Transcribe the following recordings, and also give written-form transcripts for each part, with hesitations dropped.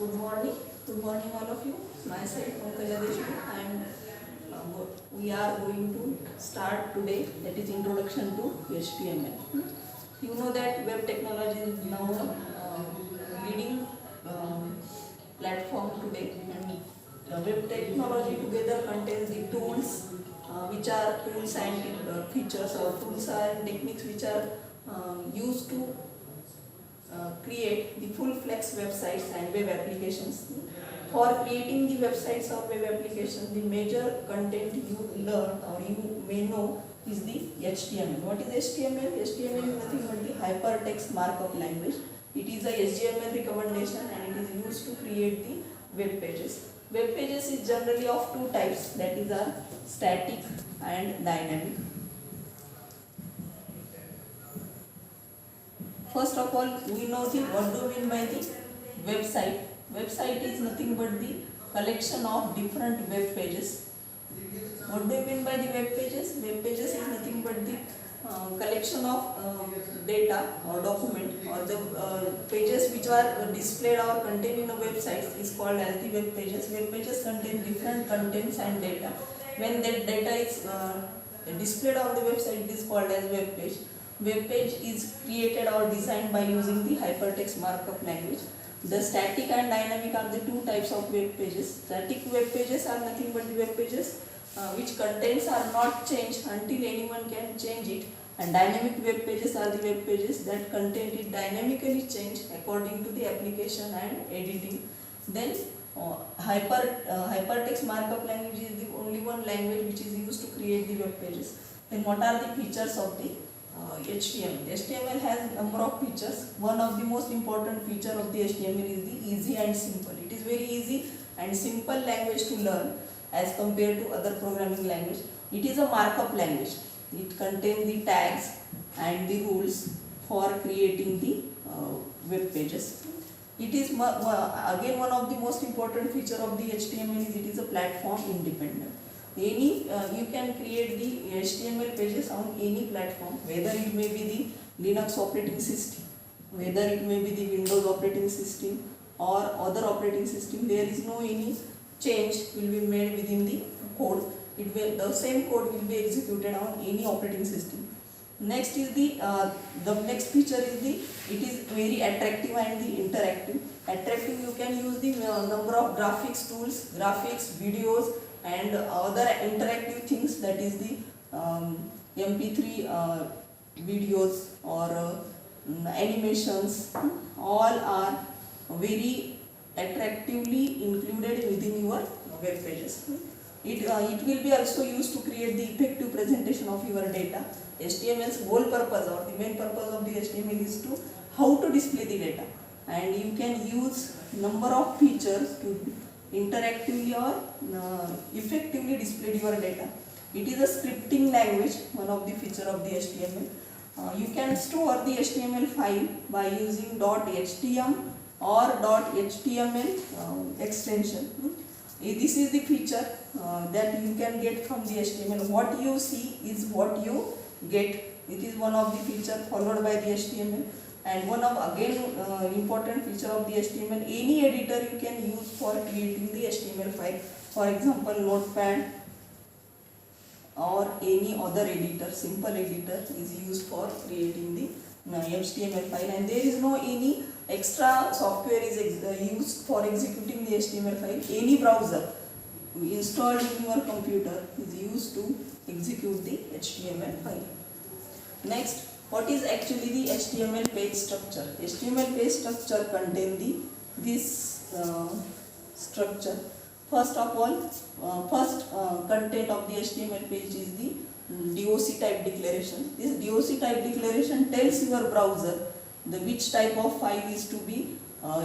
Good morning. Good morning, all of you. Myself, Pankaja Deshmukh, and we are going to start today. That is introduction to HTML. You know that web technology is now leading platform today, and web technology together contains the tools, which are tools and features, or tools and techniques which are used to create the full flex websites and web applications. For creating the websites or web applications, the major content you learn or you may know is the HTML. What is HTML? HTML is nothing but the hypertext markup language. It is a HTML recommendation and it is used to create the web pages. Web pages is generally of two types, that is are static and dynamic. First of all, we know what do we mean by the website. Website is nothing but the collection of different web pages. What do you mean by the web pages? Web pages is nothing but the collection of data or document, or the pages which are displayed or contained in a website is called as the web pages. Web pages contain different contents and data. When that data is displayed on the website, it is called as web page. Web page is created or designed by using the hypertext markup language. The static and dynamic are the two types of web pages. Static web pages are nothing but the web pages which contents are not changed until anyone can change it, and dynamic web pages are the web pages that content is dynamically changed according to the application and editing. Then hypertext markup language is the only one language which is used to create the web pages. Then what are the features of the HTML? HTML has number of features. One of the most important feature of the HTML is the easy and simple. It is very easy and simple language to learn as compared to other programming language. It is a markup language. It contains the tags and the rules for creating the web pages. It is again one of the most important feature of the HTML is it is a platform independent. You can create the HTML pages on any platform, whether it may be the Linux operating system, whether it may be the Windows operating system or other operating system. There is no any change will be made within the code. The same code will be executed on any operating system. Next is the next feature is it is very attractive and the interactive. Attractive, you can use the number of graphics tools, graphics, videos and other interactive things, that is the MP3 videos or animations, all are very attractively included within your web pages. It will be also used to create the effective presentation of your data. HTML's whole purpose or the main purpose of the HTML is to how to display the data, and you can use number of features to interactively or effectively display your data. It is a scripting language, one of the feature of the HTML. You can store the HTML file by using .htm or .html extension. This is the feature that you can get from the HTML. What you see is what you get. It is one of the feature followed by the HTML. And one of again important feature of the HTML, any editor you can use for creating the HTML file. For example, Notepad or any other editor, simple editor is used for creating the HTML file, and there is no any extra software is used for executing the HTML file. Any browser installed in your computer is used to execute the HTML file. Next, what is actually the HTML page structure? HTML page structure contains this structure. First of all, content of the HTML page is the DOC type declaration. This DOC type declaration tells your browser which type of file is to be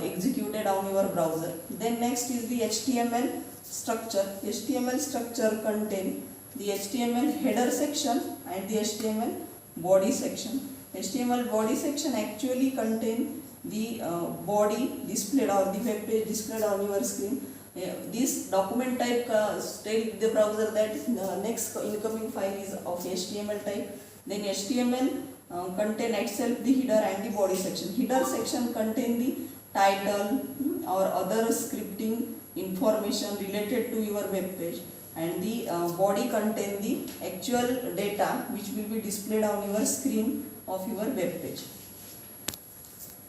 executed on your browser. Then next is the HTML structure. HTML structure contains the HTML header section and the HTML body section. HTML body section actually contains the body displayed or the web page displayed on your screen. This document type tells the browser that next incoming file is of HTML type. Then HTML contain itself the header and the body section. Header section contain the title or other scripting information related to your web page, and the body contain the actual data which will be displayed on your screen of your web page.